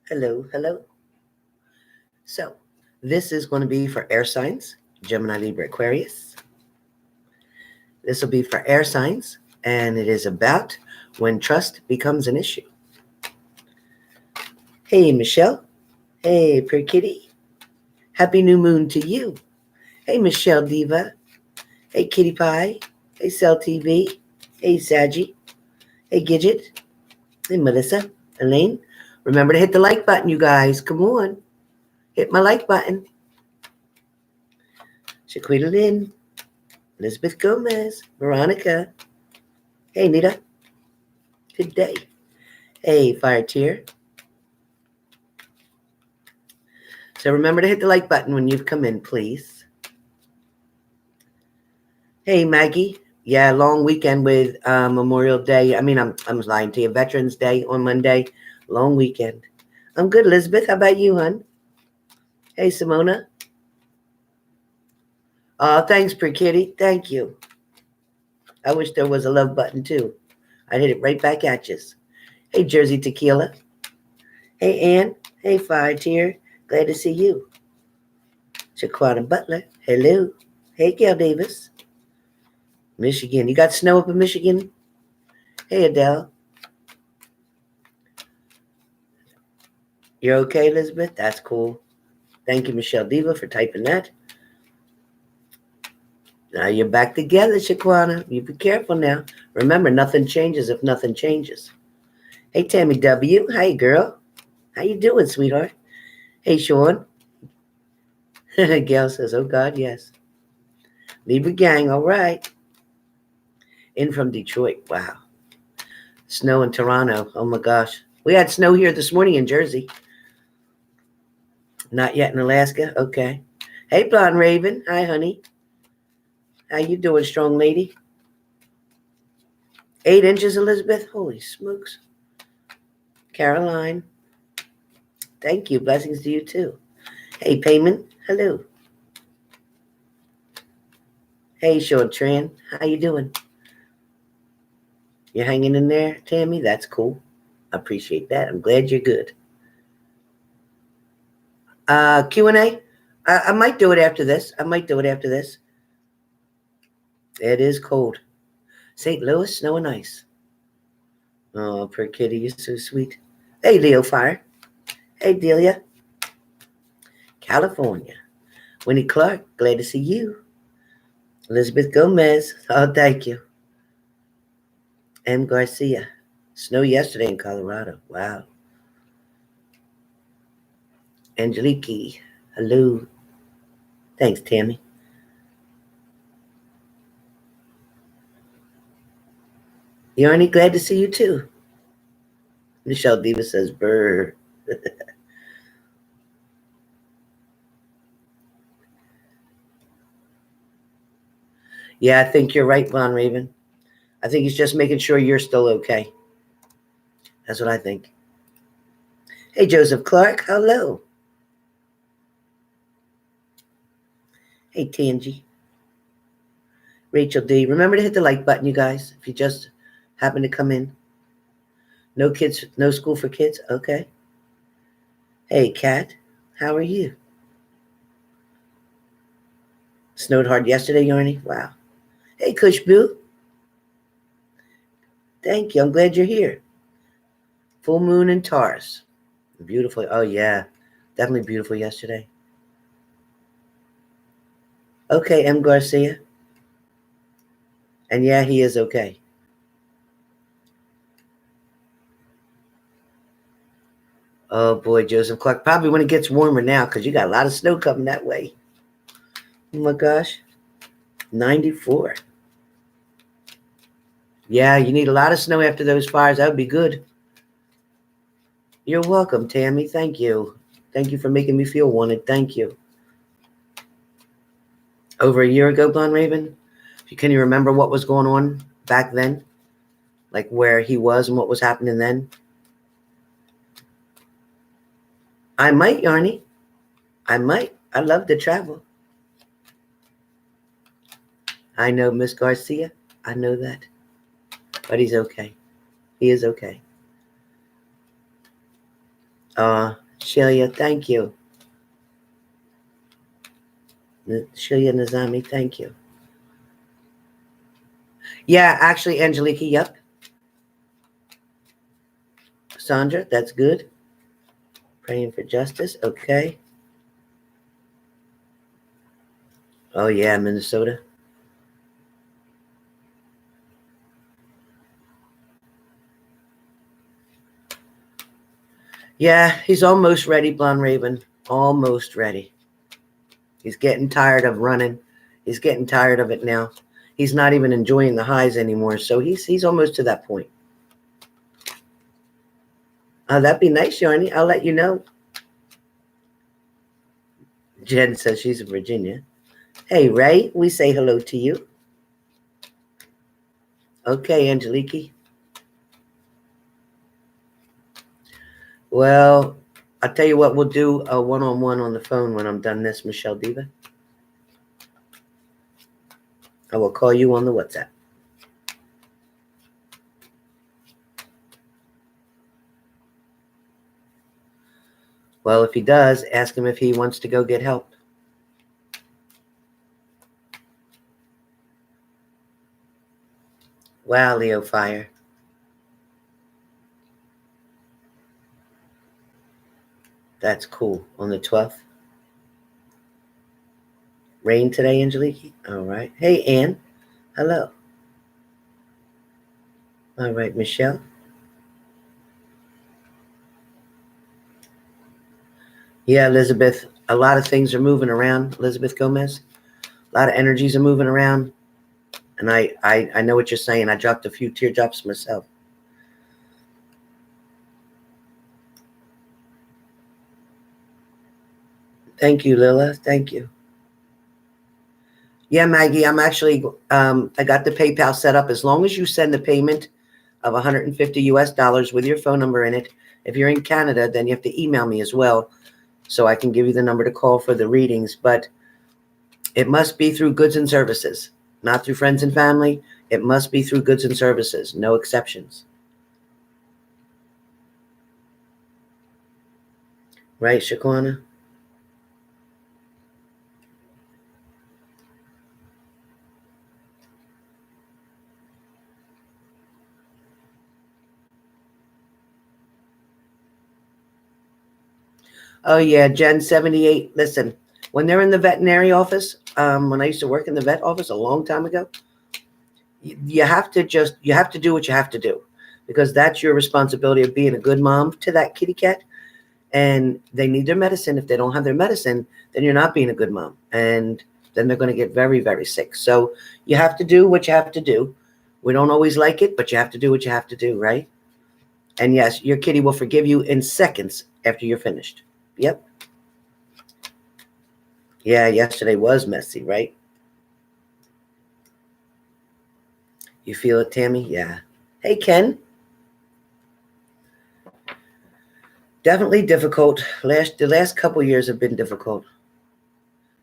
Hello, hello. So, this is going to be for air signs, Gemini, Libra, Aquarius. This will be for air signs, and it is about when trust becomes an issue. Hey, Michelle. Hey, Per Kitty. Happy new moon to you. Hey, Michelle Diva. Hey, Kitty Pie. Hey, Cell TV. Hey, Saggy. Hey, Gidget. Hey, Melissa. Elaine. Remember to hit the like button, you guys. Come on. Hit my like button. Shaquita Lynn. Elizabeth Gomez. Veronica. Hey, Nita. Good day. Hey, Fire Tear. So remember to hit the like button when you've come in, please. Hey, Maggie. Yeah, long weekend with Memorial Day. I'm lying to you. Veterans Day on Monday. Long weekend. I'm good, Elizabeth. How about you, hon? Hey, Simona. Thanks, Per Kitty. Thank you. I wish there was a love button, too. I'd hit it right back at you. Hey, Jersey Tequila. Hey, Ann. Hey, Fire Tear. Glad to see you. Shaquata Butler. Hello. Hey, Gail Davis. Michigan. You got snow up in Michigan? Hey, Adele. You're okay, Elizabeth? That's cool. Thank you, Michelle Diva, for typing that. Now you're back together, Shaquana. You be careful now. Remember, nothing changes if nothing changes. Hey, Tammy W. Hey, girl. How you doing, sweetheart? Hey, Sean. Gail says, oh, God, yes. Libra gang, all right. In from Detroit. Wow. Snow in Toronto. Oh, my gosh. We had snow here this morning in Jersey. Not yet in Alaska? Okay. Hey, Blonde Raven. Hi, honey. How you doing, strong lady? 8 inches, Elizabeth? Holy smokes. Caroline. Thank you. Blessings to you, too. Hey, Payman. Hello. Hey, Sean Tran. How you doing? You hanging in there, Tammy? That's cool. I appreciate that. I'm glad you're good. Q&A? I might do it after this. It is cold. St. Louis, snow and ice. Oh, Per Kitty, you're so sweet. Hey, Leo Fire. Hey, Delia. California. Winnie Clark, glad to see you. Elizabeth Gomez. Oh, thank you. M. Garcia. Snow yesterday in Colorado. Wow. Angelique. Hello. Thanks, Tammy. Yarny, glad to see you too. Michelle Diva says, brr. Yeah, I think you're right, Von Raven. I think he's just making sure you're still okay. That's what I think. Hey, Joseph Clark. Hello. Hey, Tangy. Rachel D. Remember to hit the like button, you guys, if you just happen to come in. No kids, no school for kids? Okay. Hey, Kat. How are you? Snowed hard yesterday, Yarny? Wow. Hey, Kushboo. Thank you. I'm glad you're here. Full moon in Taurus. Beautiful. Oh, yeah. Definitely beautiful yesterday. Okay, M. Garcia. And yeah, he is okay. Oh, boy, Joseph Clark. Probably when it gets warmer now because you got a lot of snow coming that way. Oh, my gosh. 94. Yeah, you need a lot of snow after those fires. That would be good. You're welcome, Tammy. Thank you. Thank you for making me feel wanted. Thank you. Over a year ago, Blonde Raven? Can you remember what was going on back then? like where he was and what was happening then? I might, Yarny. I might. I love to travel. I know Miss Garcia. I know that. But he's okay. He is okay. Shelia, thank you. Shelia Nazami, thank you. Yeah, actually, Angelica, yep. Sandra, that's good. Praying for justice, okay. Oh, yeah, Minnesota. Yeah, he's almost ready, Blonde Raven. Almost ready. He's getting tired of running. He's getting tired of it now. He's not even enjoying the highs anymore. So he's almost to that point. That'd be nice, Yarny. I'll let you know. Jen says she's in Virginia. Hey, Ray, we say hello to you. Okay, Angeliki. Well, I'll tell you what, we'll do a one-on-one on the phone when I'm done this, Michelle Diva. I will call you on the WhatsApp. Well, if he does, ask him if he wants to go get help. Wow, Leo Fire. That's cool. On the 12th. Rain today, Angeliki? All right. Hey, Ann. Hello. All right, Michelle. Yeah, Elizabeth. A lot of things are moving around, Elizabeth Gomez. A lot of energies are moving around. And I know what you're saying. I dropped a few teardrops myself. Thank you, Lila. Thank you. Yeah, Maggie, I'm actually, I got the PayPal set up. As long as you send the payment of 150 US dollars with your phone number in it. If you're in Canada, then you have to email me as well, so I can give you the number to call for the readings. But it must be through goods and services, not through friends and family. It must be through goods and services. No exceptions. Right, Shaquana? Oh, yeah, Jen 78. Listen, when they're in the veterinary office, when I used to work in the vet office a long time ago, you have to do what you have to do, because that's your responsibility of being a good mom to that kitty cat. And they need their medicine. If they don't have their medicine, then you're not being a good mom. And then they're going to get very, very sick. So you have to do what you have to do. We don't always like it, but you have to do what you have to do, right? And yes, your kitty will forgive you in seconds after you're finished. Yep. Yeah, yesterday was messy, right? You feel it, Tammy? Yeah. Hey, Ken. Definitely difficult. The last couple years have been difficult.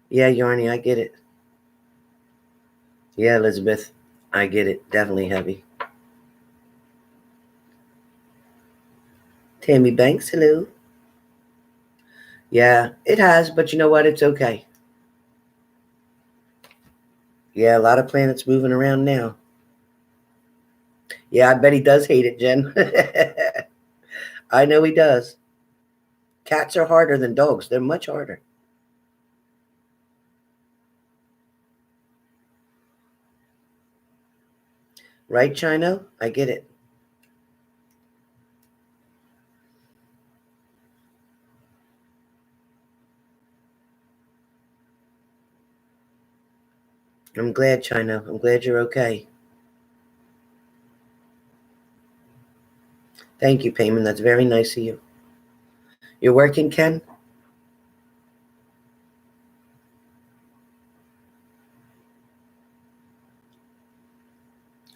Yeah, Yarny, I get it. Yeah, Elizabeth, I get it. Definitely heavy. Tammy Banks, hello. Yeah, it has, but you know what? It's okay. Yeah, a lot of planets moving around now. Yeah, I bet he does hate it, Jen. I know he does. Cats are harder than dogs. They're much harder. Right, Chino? I get it. I'm glad, Chino. I'm glad you're okay. Thank you, Payman. That's very nice of you. You're working, Ken?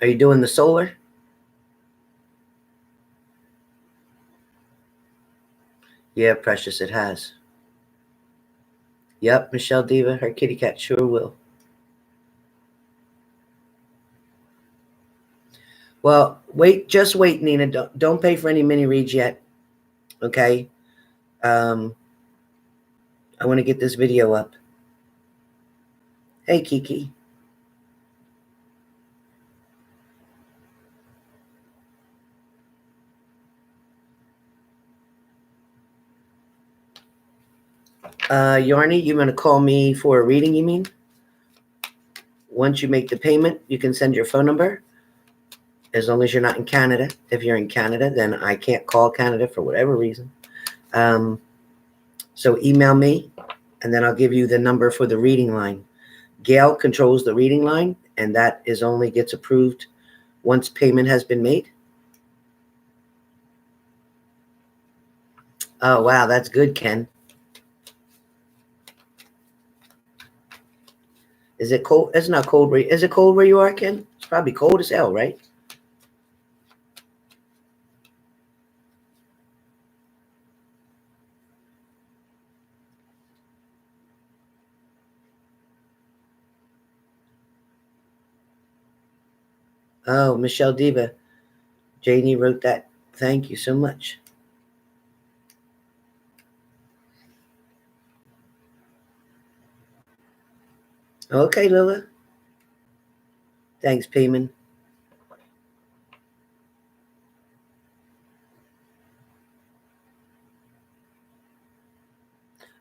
Are you doing the solar? Yeah, Precious, it has. Yep, Michelle Diva, her kitty cat sure will. Well, just wait, Nina. Don't pay for any mini reads yet. Okay. I want to get this video up. Hey, Kiki. Yarny, you going to call me for a reading, you mean? Once you make the payment, you can send your phone number. As long as you're not in Canada. If you're in Canada, then I can't call Canada for whatever reason. So email me, and then I'll give you the number for the reading line. Gail controls the reading line, and that is only gets approved once payment has been made. Oh, wow, that's good, Ken. Is it cold? It's not cold. Is it cold where you are, Ken? It's probably cold as hell, right? Oh, Michelle Diva. Janie wrote that. Thank you so much. Okay, Lila. Thanks, Payman.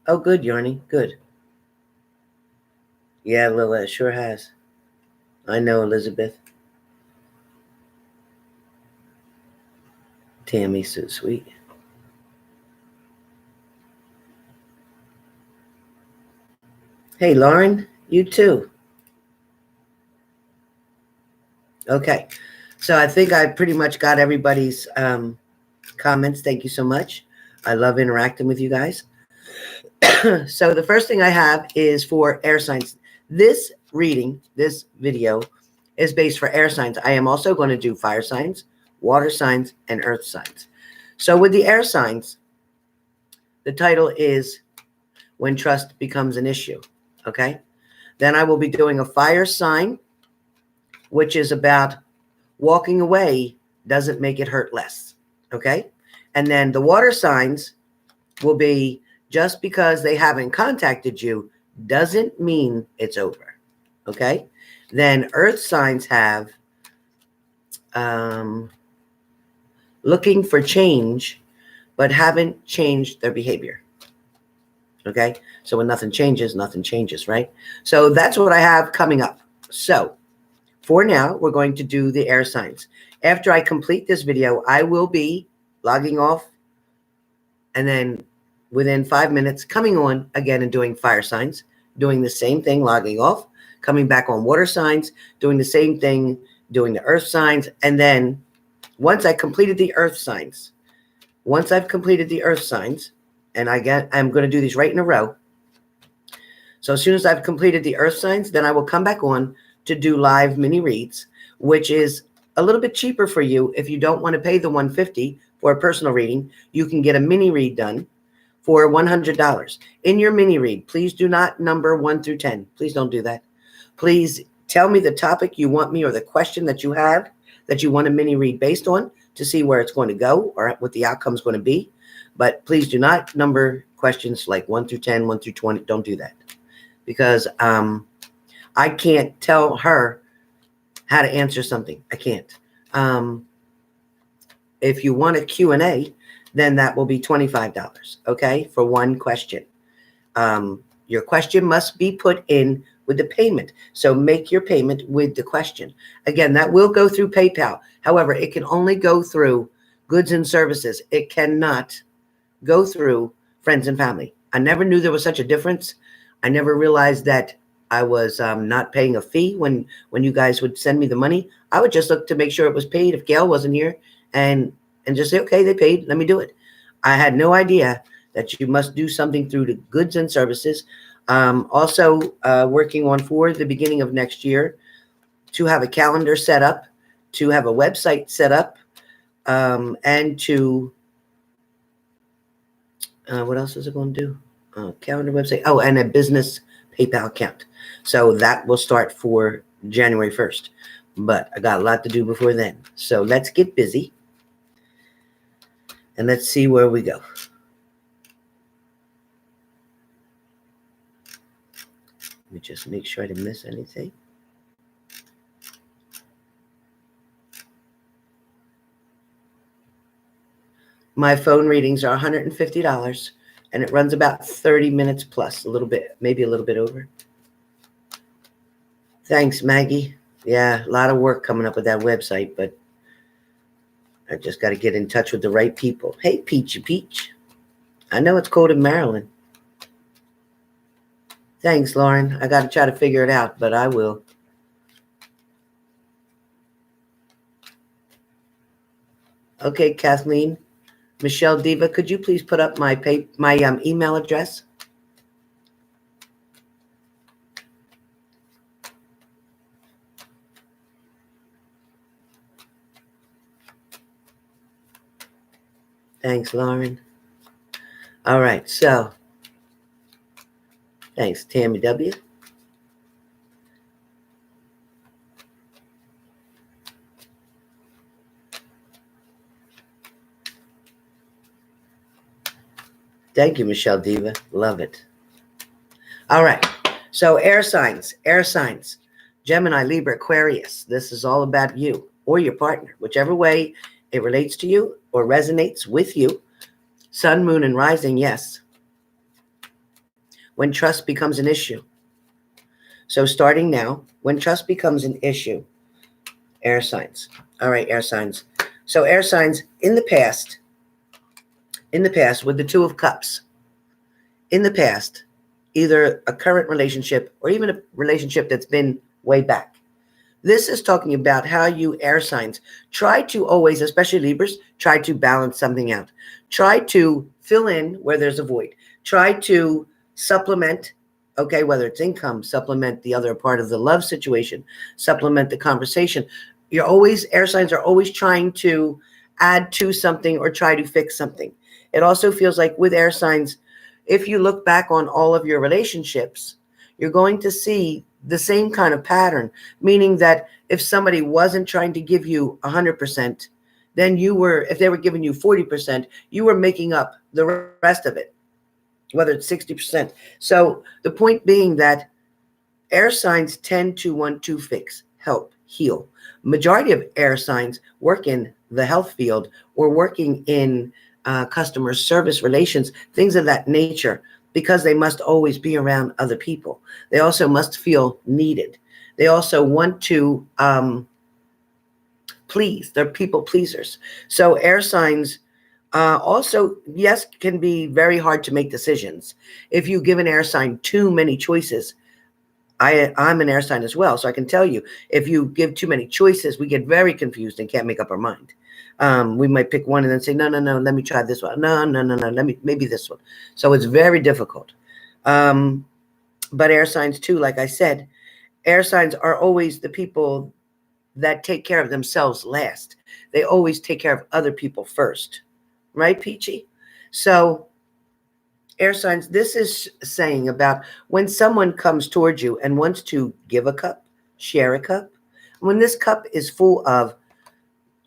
Oh, good, Yarny. Good. Yeah, Lila, it sure has. I know, Elizabeth. Tammy's so sweet. Hey, Lauren, you too. Okay. So I think I pretty much got everybody's comments. Thank you so much. I love interacting with you guys. So the first thing I have is for air signs. This reading, this video, is based for air signs. I am also going to do fire signs, water signs, and earth signs. So with the air signs, the title is When Trust Becomes an Issue. Okay. Then I will be doing a fire sign, which is about walking away doesn't make it hurt less. Okay. And then the water signs will be just because they haven't contacted you doesn't mean it's over. Okay. Then earth signs have looking for change, but haven't changed their behavior. Okay. So when nothing changes, right? So that's what I have coming up. So for now, we're going to do the air signs. After I complete this video, I will be logging off and then within 5 minutes coming on again and doing fire signs, doing the same thing, logging off, coming back on water signs, doing the same thing, doing the earth signs. And then once I completed the earth signs, and I'm going to do these right in a row. So as soon as I've completed the earth signs, then I will come back on to do live mini reads, which is a little bit cheaper for you. If you don't want to pay the $150 for a personal reading, you can get a mini read done for $100. In your mini read, please do not number 1 through 10. Please don't do that. Please tell me the topic you want me or the question that you have that you want a mini read based on to see where it's going to go or what the outcome is going to be. But please do not number questions like 1 through 10, 1 through 20. Don't do that because I can't tell her how to answer something. I can't. If you want a Q&A, then that will be $25, okay, for one question. Your question must be put in with the payment. So make your payment with the question. Again, that will go through PayPal. However, it can only go through goods and services. It cannot go through friends and family. I never knew there was such a difference. I never realized that I was not paying a fee when you guys would send me the money. I would just look to make sure it was paid if Gail wasn't here and just say, okay, they paid, let me do it. I had no idea that you must do something through the goods and services. Also working on for the beginning of next year to have a calendar set up, to have a website set up, and to What else is it going to do? Calendar website. Oh, and a business PayPal account. So that will start for January 1st. But I got a lot to do before then. So let's get busy. And let's see where we go. Let me just make sure I didn't miss anything. My phone readings are $150, and it runs about 30 minutes plus, a little bit, maybe a little bit over. Thanks, Maggie. Yeah, a lot of work coming up with that website, but I just got to get in touch with the right people. Hey, Peachy Peach. I know it's cold in Maryland. Thanks, Lauren. I got to try to figure it out, but I will. Okay, Kathleen. Michelle Diva, could you please put up my email address? Thanks, Lauren. All right, so thanks, Tammy W. Thank you, Michelle Diva. Love it. All right. So air signs. Gemini, Libra, Aquarius. This is all about you or your partner, whichever way it relates to you or resonates with you. Sun, moon, and rising, yes. When trust becomes an issue. So starting now, when trust becomes an issue, air signs. All right, air signs. So air signs in the past with the Two of Cups, in the past, either a current relationship or even a relationship that's been way back. This is talking about how you air signs try to always, especially Libras, try to balance something out. Try to fill in where there's a void. Try to supplement, okay, whether it's income, supplement the other part of the love situation, supplement the conversation. Air signs are always trying to add to something or try to fix something. It also feels like with air signs, if you look back on all of your relationships, you're going to see the same kind of pattern, meaning that if somebody wasn't trying to give you 100%, then if they were giving you 40%, you were making up the rest of it, whether it's 60%. So the point being that air signs tend to want to fix, help, heal. Majority of air signs work in the health field or working in customer service relations, things of that nature, because they must always be around other people. They also must feel needed. They also want to please. They're people pleasers. So air signs also, yes, can be very hard to make decisions. If you give an air sign too many choices, I'm an air sign as well, so I can tell you, if you give too many choices, we get very confused and can't make up our mind. We might pick one and then say, no, let me try this one. No, maybe this one. So it's very difficult. But air signs too, like I said, air signs are always the people that take care of themselves last. They always take care of other people first. Right, Peachy? So air signs, this is saying about when someone comes towards you and wants to give a cup, share a cup, when this cup is full of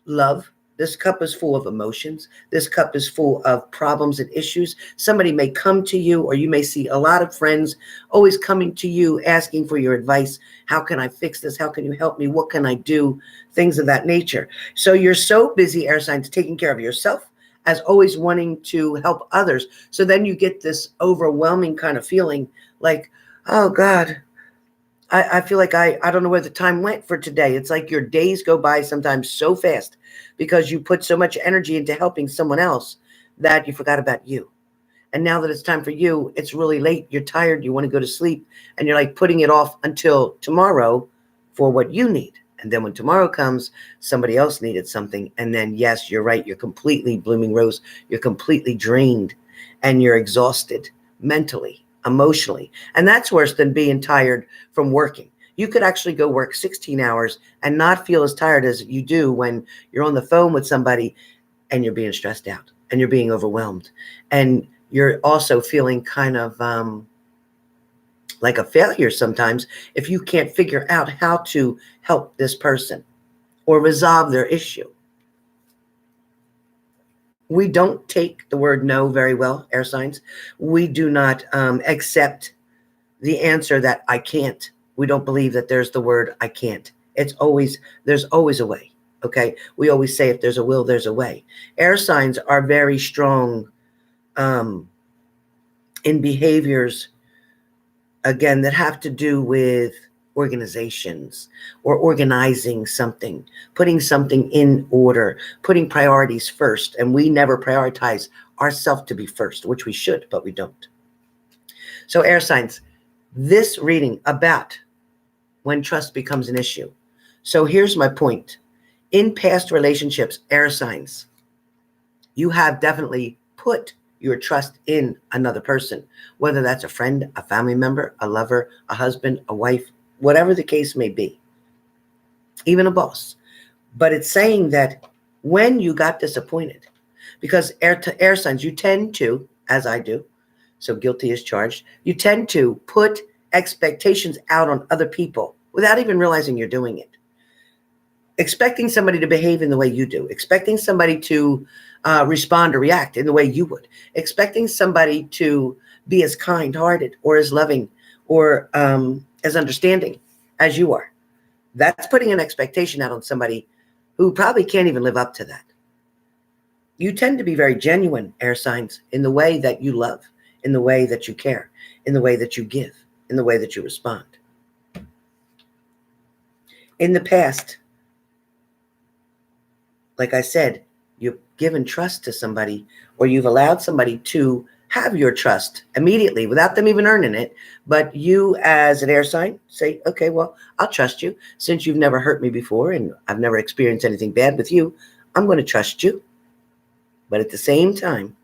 love, this cup is full of emotions, this cup is full of problems and issues. Somebody may come to you, or you may see a lot of friends always coming to you asking for your advice. How can I fix this? How can you help me? What can I do? Things of that nature. So you're so busy, air signs, taking care of yourself, as always wanting to help others. So then you get this overwhelming kind of feeling like, oh God, I feel like I don't know where the time went for today. It's like your days go by sometimes so fast because you put so much energy into helping someone else that you forgot about you. And now that it's time for you, it's really late. You're tired. You want to go to sleep. And you're like putting it off until tomorrow for what you need. And then when tomorrow comes, somebody else needed something. And then, yes, you're right. You're completely blooming rose. You're completely drained and you're exhausted mentally, emotionally. And that's worse than being tired from working. You could actually go work 16 hours and not feel as tired as you do when you're on the phone with somebody and you're being stressed out and you're being overwhelmed. And You're also feeling kind of like a failure sometimes if you can't figure out how to help this person or resolve their issue. We don't take the word no very well, air signs. We do not accept the answer that I can't. We don't believe that there's the word I can't. There's always a way. Okay. We always say if there's a will, there's a way. Air signs are very strong in behaviors, again, that have to do with organizations or organizing something, putting something in order, putting priorities first. And we never prioritize ourselves to be first, which we should, but we don't. So air signs, this reading about when trust becomes an issue. So here's my point. In past relationships, air signs, you have definitely put your trust in another person, whether that's a friend, a family member, a lover, a husband, a wife, whatever the case may be, even a boss. But it's saying that when you got disappointed, because air signs, you tend to, as I do, so guilty as charged, you tend to put expectations out on other people without even realizing you're doing it. Expecting somebody to behave in the way you do, expecting somebody to respond or react in the way you would, expecting somebody to be as kind-hearted or as loving or as understanding as you are. That's putting an expectation out on somebody who probably can't even live up to that. You tend to be very genuine, air signs, in the way that you love, in the way that you care, in the way that you give, in the way that you respond. In the past, like I said, you've given trust to somebody, or you've allowed somebody to have your trust immediately without them even earning it. But you, as an air sign, say, okay, well, I'll trust you. Since you've never hurt me before and I've never experienced anything bad with you, I'm going to trust you. But at the same time,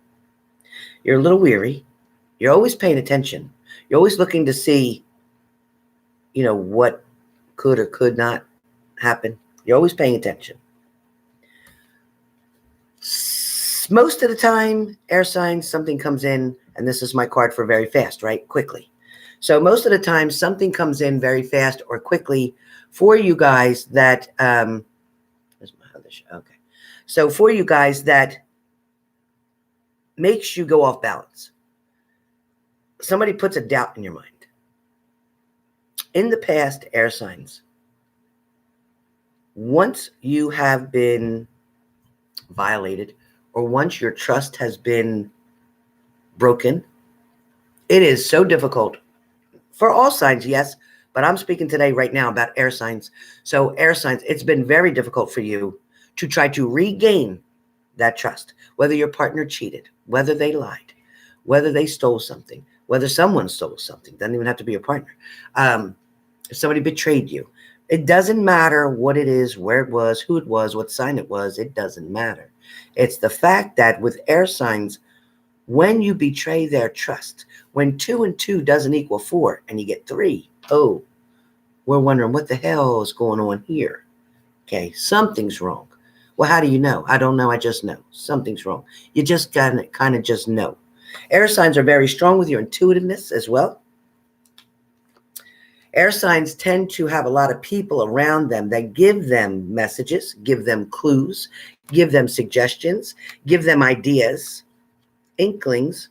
you're a little weary. You're always paying attention. You're always looking to see, what could or could not happen. You're always paying attention. Most of the time, air signs, something comes in, and this is my card for very fast, right? Quickly. So most of the time, something comes in very fast or quickly for you guys that, where's my other show? Okay. So for you guys that makes you go off balance. Somebody puts a doubt in your mind. In the past, air signs, once you have been violated, or once your trust has been broken, it is so difficult for all signs, yes, but I'm speaking today right now about air signs. So air signs, it's been very difficult for you to try to regain that trust, whether your partner cheated, whether they lied, whether they stole something, whether someone stole something, doesn't even have to be your partner. If somebody betrayed you, it doesn't matter what it is, where it was, who it was, what sign it was, it doesn't matter. It's the fact that with air signs, when you betray their trust, when 2 and 2 doesn't equal 4 and you get 3, oh, we're wondering what the hell is going on here. Okay, something's wrong. Well, how do you know? I don't know. I just know something's wrong. You just gotta kind of just know. Air signs are very strong with your intuitiveness as well. Air signs tend to have a lot of people around them that give them messages, give them clues, give them suggestions, give them ideas, inklings,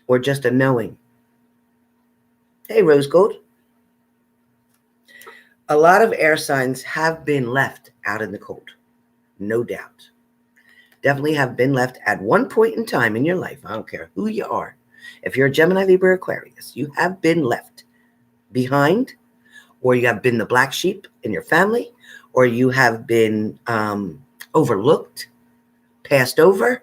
or just a knowing. Hey, Rose Gold. A lot of air signs have been left out in the cold, no doubt. Definitely have been left at one point in time in your life. I don't care who you are. If you're a Gemini, Libra, Aquarius, you have been left behind, or you have been the black sheep in your family, or you have been overlooked, passed over.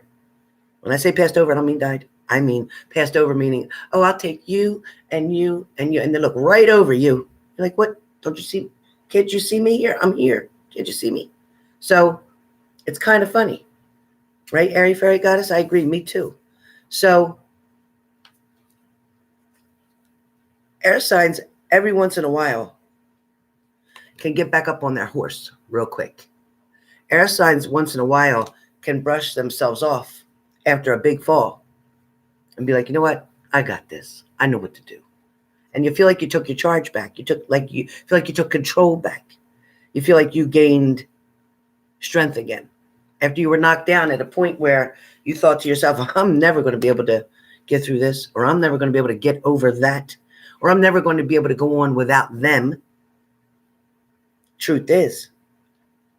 When I say passed over, I don't mean died. I mean passed over, meaning, oh, I'll take you and you and you, and they look right over you. You're like, what? Don't you see? Can't you see me here? I'm here. Can't you see me? So it's kind of funny, right? Airy Fairy Goddess, I agree. Me too. So air signs, every once in a while, can get back up on their horse real quick. Air signs, once in a while, can brush themselves off after a big fall. and be like, you know what? I got this. I know what to do. And you feel like you took your charge back. You feel like you took control back. You feel like you gained strength again. After you were knocked down at a point where you thought to yourself, I'm never going to be able to get through this, or I'm never going to be able to get over that, or I'm never going to be able to go on without them. Truth is,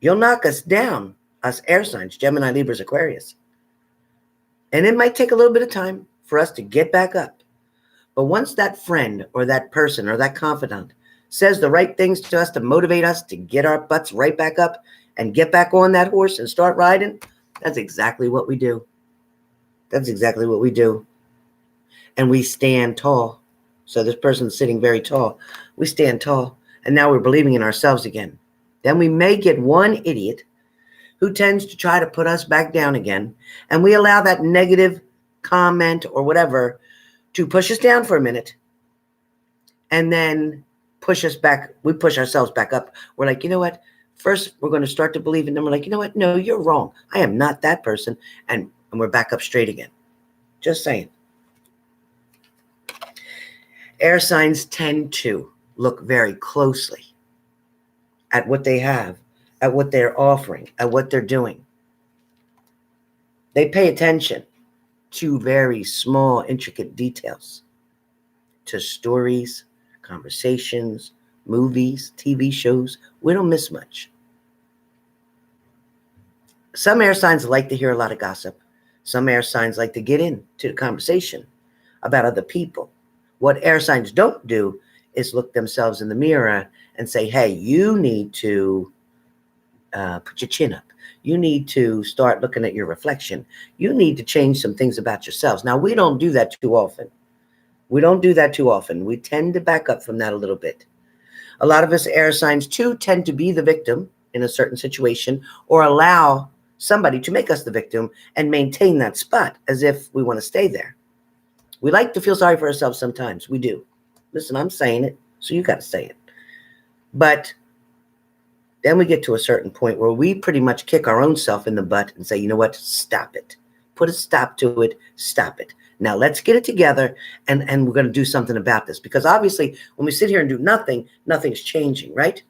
you'll knock us down, us air signs, Gemini, Libras, Aquarius. And it might take a little bit of time for us to get back up. But once that friend or that person or that confidant says the right things to us to motivate us to get our butts right back up and get back on that horse and start riding, that's exactly what we do. That's exactly what we do. And we stand tall. So this person's sitting very tall. We stand tall. And now we're believing in ourselves again. Then we may get one idiot who tends to try to put us back down again. And we allow that negative comment or whatever to push us down for a minute. And then push us back. We push ourselves back up. We're like, you know what? First, we're going to start to believe in them. We're like, you know what? No, you're wrong. I am not that person. And we're back up straight again. Just saying. Air signs tend to look very closely at what they have, at what they're offering, at what they're doing. They pay attention to very small, intricate details, to stories, conversations, movies, TV shows. We don't miss much. Some air signs like to hear a lot of gossip. Some air signs like to get into the conversation about other people. What air signs don't do is look themselves in the mirror and say, hey, you need to put your chin up. You need to start looking at your reflection. You need to change some things about yourselves. Now, we don't do that too often. We don't do that too often. We tend to back up from that a little bit. A lot of us air signs, too, tend to be the victim in a certain situation or allow somebody to make us the victim and maintain that spot as if we want to stay there. We like to feel sorry for ourselves sometimes. We do. Listen, I'm saying it, so you got to say it. But then we get to a certain point where we pretty much kick our own self in the butt and say, you know what? Stop it. Put a stop to it. Stop it. Now let's get it together and we're going to do something about this. Because obviously when we sit here and do nothing, nothing's changing, right?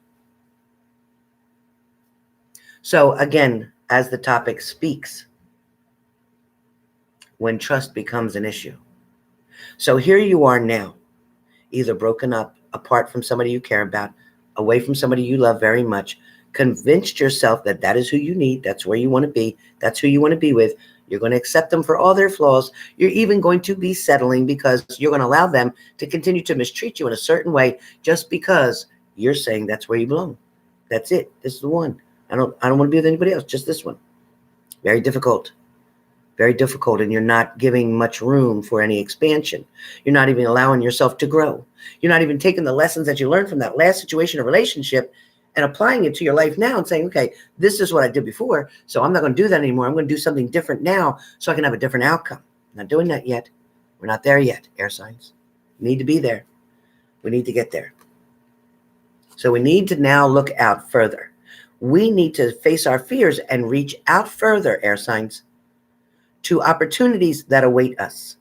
So again, as the topic speaks, when trust becomes an issue. So here you are now, either broken up, apart from somebody you care about, away from somebody you love very much, convinced yourself that that is who you need, that's where you want to be, that's who you want to be with. You're going to accept them for all their flaws. You're even going to be settling because you're going to allow them to continue to mistreat you in a certain way just because you're saying that's where you belong. That's it. This is the one. I don't want to be with anybody else, just this one. Very difficult. Very difficult, and you're not giving much room for any expansion. You're not even allowing yourself to grow. You're not even taking the lessons that you learned from that last situation or relationship and applying it to your life now and saying, okay, this is what I did before, so I'm not going to do that anymore. I'm going to do something different now so I can have a different outcome. I'm not doing that yet. We're not there yet, air signs. We need to be there. We need to get there. So we need to now look out further. We need to face our fears and reach out further, air signs, to opportunities that await us.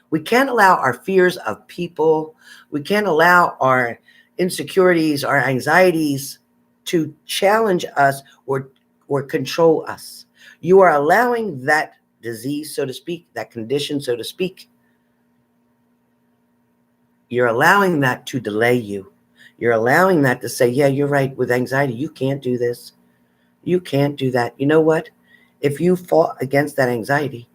We can't allow our fears of people, we can't allow our insecurities, our anxieties to challenge us or control us. You are allowing that disease, so to speak, that condition, so to speak, you're allowing that to delay you. You're allowing that to say, yeah, you're right, with anxiety, you can't do this. You can't do that. You know what? If you fought against that anxiety,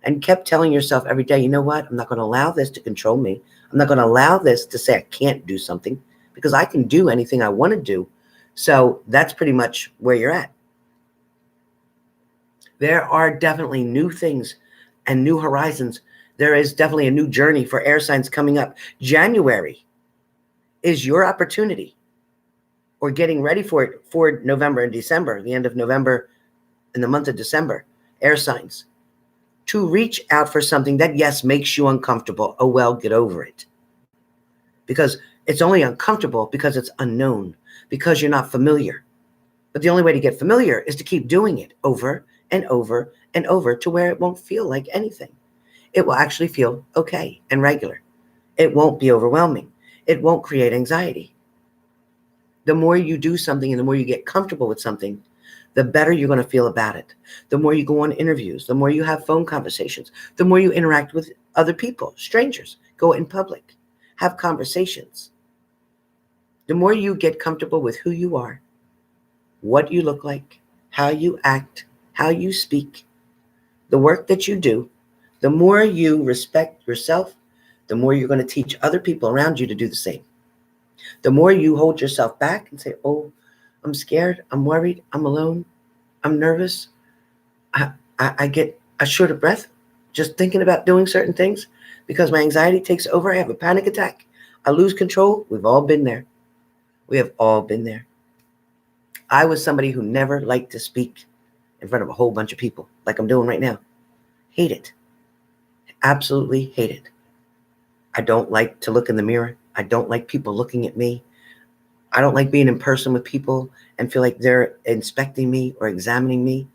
and kept telling yourself every day, you know what? I'm not going to allow this to control me. I'm not going to allow this to say I can't do something because I can do anything I want to do. So that's pretty much where you're at. There are definitely new things and new horizons. There is definitely a new journey for air signs coming up. January is your opportunity, or getting ready for it for November and December, the end of November and the month of December, air signs, to reach out for something that, yes, makes you uncomfortable. Oh, well, get over it. Because it's only uncomfortable because it's unknown, because you're not familiar. But the only way to get familiar is to keep doing it over and over and over to where it won't feel like anything. it will actually feel okay and regular. It won't be overwhelming. It won't create anxiety. The more you do something and the more you get comfortable with something, the better you're going to feel about it. The more you go on interviews, the more you have phone conversations, the more you interact with other people, strangers, go in public, have conversations. The more you get comfortable with who you are, what you look like, how you act, how you speak, the work that you do, the more you respect yourself, the more you're going to teach other people around you to do the same. The more you hold yourself back and say, oh, I'm scared, I'm worried, I'm alone, I'm nervous, I get a short of breath just thinking about doing certain things because my anxiety takes over. I have a panic attack. I lose control. We've all been there. We have all been there. I was somebody who never liked to speak in front of a whole bunch of people like I'm doing right now. Hate it. Absolutely hate it. I don't like to look in the mirror. I don't like people looking at me. I don't like being in person with people and feel like they're inspecting me or examining me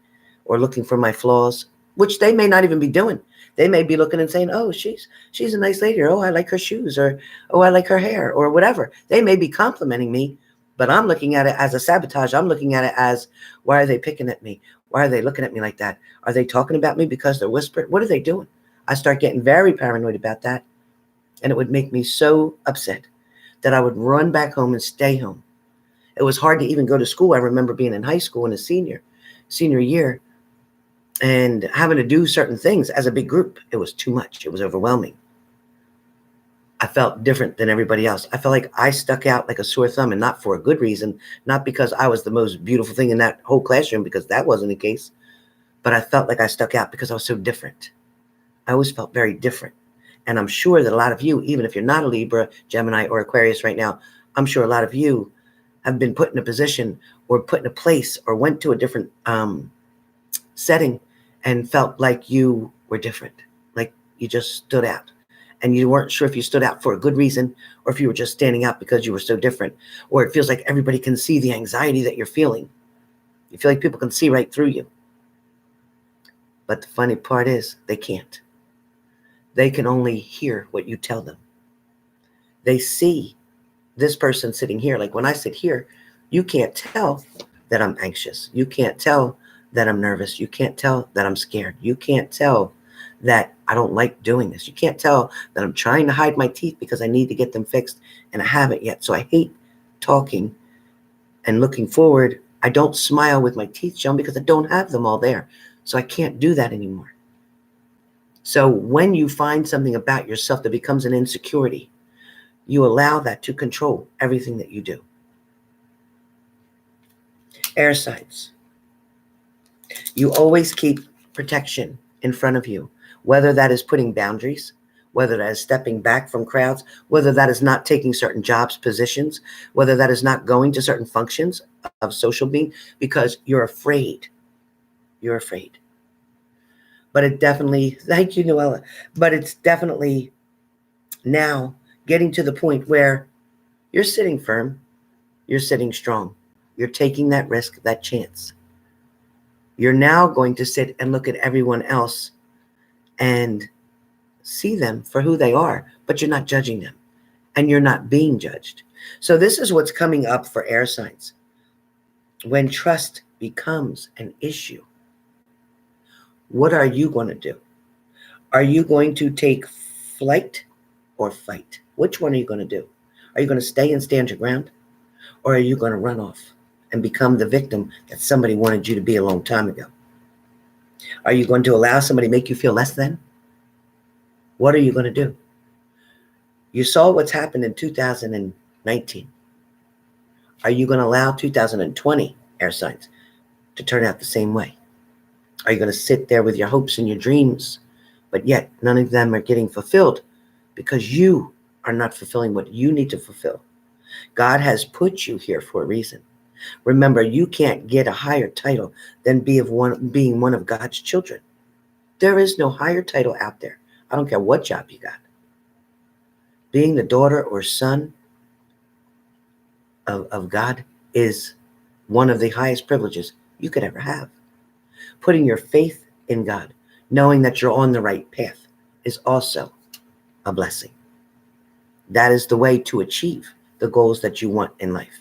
or looking for my flaws, which they may not even be doing. They may be looking and saying, oh, she's a nice lady, or oh, I like her shoes, or oh, I like her hair, or whatever. They may be complimenting me, but I'm looking at it as a sabotage. I'm looking at it as, why are they picking at me? Why are they looking at me like that? Are they talking about me because they're whispering? What are they doing? I start getting very paranoid about that, and it would make me so upset that I would run back home and stay home. It was hard to even go to school. I remember being in high school in a senior year and having to do certain things as a big group. It was too much. It was overwhelming. I felt different than everybody else. I felt like I stuck out like a sore thumb, and not for a good reason, not because I was the most beautiful thing in that whole classroom, because that wasn't the case, but I felt like I stuck out because I was so different. I always felt very different. And I'm sure that a lot of you, even if you're not a Libra, Gemini, or Aquarius right now, I'm sure a lot of you have been put in a position or put in a place or went to a different setting and felt like you were different, like you just stood out. And you weren't sure if you stood out for a good reason or if you were just standing out because you were so different. Or it feels like everybody can see the anxiety that you're feeling. You feel like people can see right through you. But the funny part is they can't. They can only hear what you tell them. They see this person sitting here. Like when I sit here, you can't tell that I'm anxious. You can't tell that I'm nervous. You can't tell that I'm scared. You can't tell that I don't like doing this. You can't tell that I'm trying to hide my teeth because I need to get them fixed and I haven't yet. So I hate talking and looking forward. I don't smile with my teeth shown because I don't have them all there. So I can't do that anymore. So when you find something about yourself that becomes an insecurity, you allow that to control everything that you do. Air signs. You always keep protection in front of you, whether that is putting boundaries, whether that is stepping back from crowds, whether that is not taking certain jobs, positions, whether that is not going to certain functions of social being, because you're afraid. You're afraid. But it definitely, thank you, Noella, but it's definitely now getting to the point where you're sitting firm, you're sitting strong, you're taking that risk, that chance. You're now going to sit and look at everyone else and see them for who they are, but you're not judging them and you're not being judged. So this is what's coming up for air signs. When trust becomes an issue, what are you going to do? Are you going to take flight or fight? Which one are you going to do? Are you going to stay and stand your ground? Or are you going to run off and become the victim that somebody wanted you to be a long time ago? Are you going to allow somebody to make you feel less than? What are you going to do? You saw what's happened in 2019. Are you going to allow 2020 air signs to turn out the same way? Are you going to sit there with your hopes and your dreams, but yet none of them are getting fulfilled because you are not fulfilling what you need to fulfill? God has put you here for a reason. Remember, you can't get a higher title than being one of God's children. There is no higher title out there. I don't care what job you got. Being the daughter or son of God is one of the highest privileges you could ever have. Putting your faith in God, knowing that you're on the right path. is also a blessing. That is the way to achieve the goals that you want in life.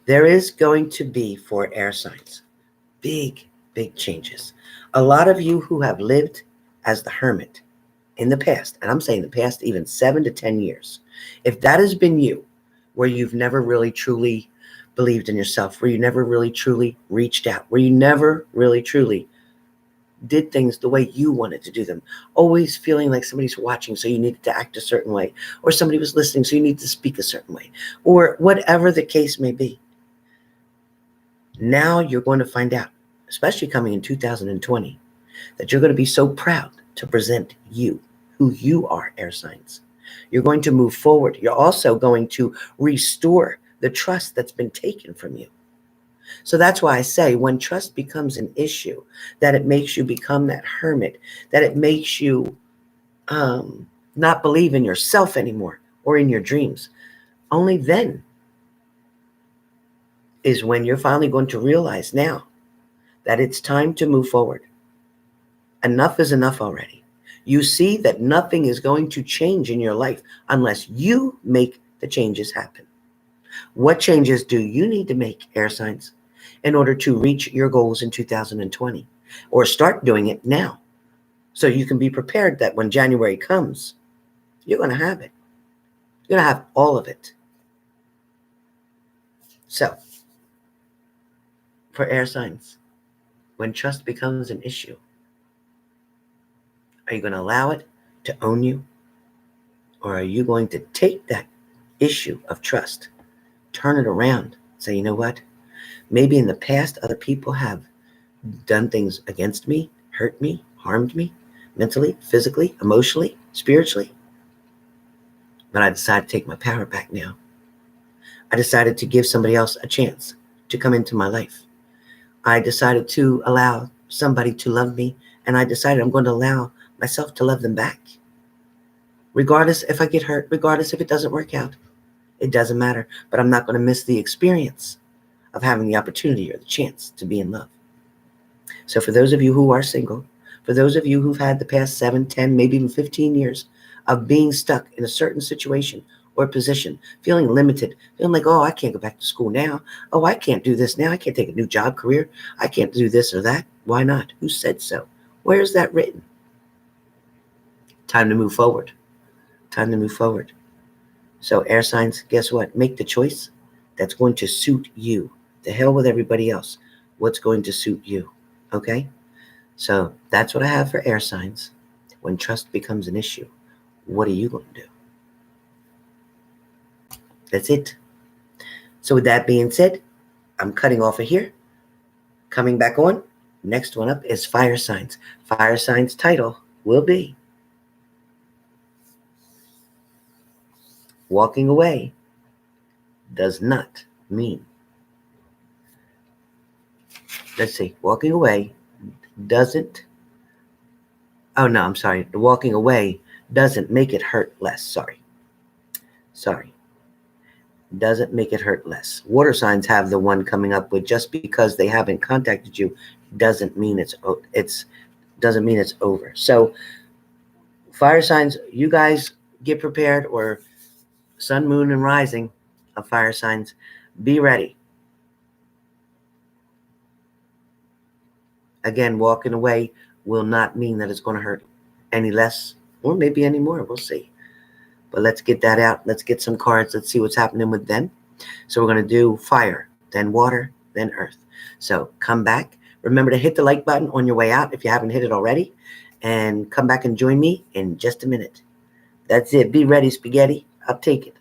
There is going to be, for air signs, big changes. A lot of you who have lived as the hermit in the past, and I'm saying the past even 7 to 10 years, if that has been you, where you've never really truly believed in yourself, where you never really truly reached out, where you never really truly did things the way you wanted to do them, always feeling like somebody's watching, so you needed to act a certain way, or somebody was listening, so you need to speak a certain way, or whatever the case may be. Now you're going to find out, especially coming in 2020, that you're going to be so proud to present you, who you are, air signs. You're going to move forward. You're also going to restore the trust that's been taken from you. So that's why I say when trust becomes an issue, that it makes you become that hermit, that it makes you not believe in yourself anymore or in your dreams. Only then is when you're finally going to realize now that it's time to move forward. Enough is enough already. You see that nothing is going to change in your life unless you make the changes happen. What changes do you need to make, air signs, in order to reach your goals in 2020? Or start doing it now, so you can be prepared that when January comes, you're going to have it. You're going to have all of it. So, for air signs, when trust becomes an issue, are you going to allow it to own you? Or are you going to take that issue of trust, turn it around, say, you know what? Maybe in the past, other people have done things against me, hurt me, harmed me, mentally, physically, emotionally, spiritually. But I decided to take my power back now. I decided to give somebody else a chance to come into my life. I decided to allow somebody to love me, and I decided I'm going to allow myself to love them back. Regardless if I get hurt, regardless if it doesn't work out, it doesn't matter. But I'm not going to miss the experience of having the opportunity or the chance to be in love. So for those of you who are single, for those of you who've had the past 7, 10, maybe even 15 years of being stuck in a certain situation or position, feeling limited, feeling like, oh, I can't go back to school now. Oh, I can't do this now. I can't take a new job, career. I can't do this or that. Why not? Who said so? Where is that written? Time to move forward. Time to move forward. So air signs, guess what? Make the choice that's going to suit you. The hell with everybody else. What's going to suit you? Okay? So that's what I have for air signs. When trust becomes an issue, what are you going to do? That's it. So with that being said, I'm cutting off of here. Coming back on. Next one up is fire signs. Fire signs title will be Walking Away Does Not Mean. Let's see. Walking away doesn't. Oh, no, I'm sorry. The walking away doesn't make it hurt less. Sorry. Doesn't make it hurt less. Water signs have the one coming up with just because they haven't contacted you doesn't mean it's over. So fire signs, you guys get prepared, or sun, moon, and rising of fire signs, be ready. Again, walking away will not mean that it's going to hurt any less or maybe any more. We'll see. But let's get that out. Let's get some cards. Let's see what's happening with them. So we're going to do fire, then water, then earth. So come back. Remember to hit the like button on your way out if you haven't hit it already. And come back and join me in just a minute. That's it. Be ready, spaghetti. I'll take it.